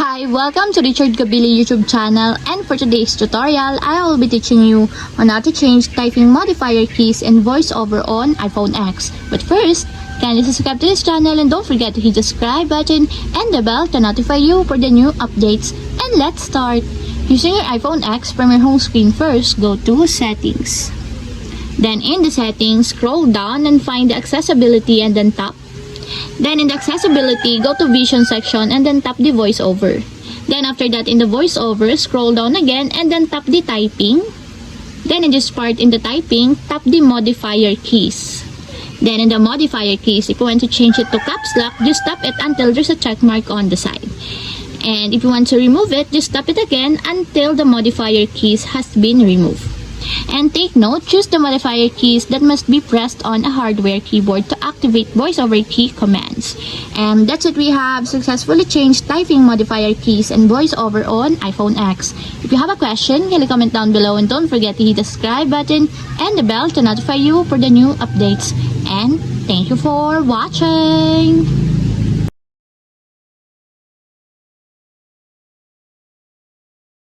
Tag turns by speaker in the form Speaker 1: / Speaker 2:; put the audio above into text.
Speaker 1: Hi, welcome to Richard Gabili YouTube channel, and for today's tutorial, I will be teaching you on how to change typing modifier keys and voiceover on iPhone X. But first, kindly subscribe to this channel and don't forget to hit the subscribe button and the bell to notify you for the new updates. And let's start! Using your iPhone X, from your home screen first, go to Settings. Then in the settings, scroll down and find the accessibility and then tap. Then in the accessibility, go to vision section and then tap the voiceover. Then after that, in the voiceover, scroll down again and then tap the typing. Then in this part in the typing, tap the modifier keys. Then in the modifier keys, if you want to change it to caps lock, just tap it until there's a check mark on the side. And if you want to remove it, just tap it again until the modifier keys has been removed. And take note, choose the modifier keys that must be pressed on a hardware keyboard to activate voiceover key commands. And that's it, we have successfully changed typing modifier keys and voiceover on iPhone X. If you have a question, kindly comment down below and don't forget to hit the subscribe button and the bell to notify you for the new updates. And thank you for watching!